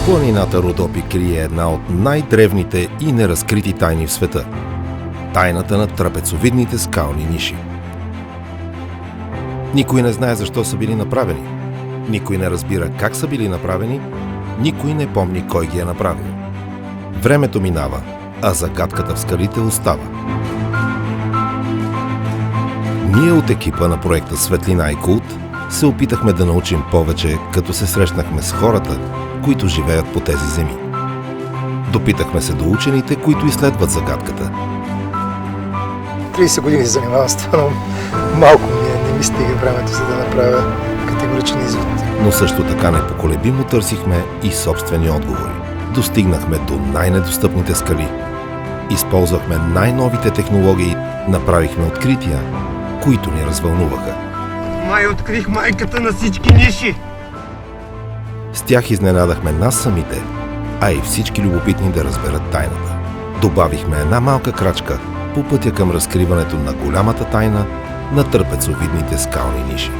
Планината Родопи крие една от най-древните и неразкрити тайни в света – тайната на трапецовидните скални ниши. Никой не знае защо са били направени, никой не разбира как са били направени, никой не помни кой ги е направил. Времето минава, а загадката в скалите остава. Ние от екипа на проекта Светлина и Култ се опитахме да научим повече, като се срещнахме с хората, които живеят по тези земи. Допитахме се до учените, които изследват загадката. 30 години се занимавам с това, но малко не ми стига времето, за да направя категоричен извод. Но също така непоколебимо търсихме и собствени отговори. Достигнахме до най-недостъпните скали. Използвахме най-новите технологии, направихме открития, които ни развълнуваха. Май открих майката на всички ниши! С тях изненадахме нас самите, а и всички любопитни да разберат тайната. Добавихме една малка крачка по пътя към разкриването на голямата тайна на трапецовидните скални ниши.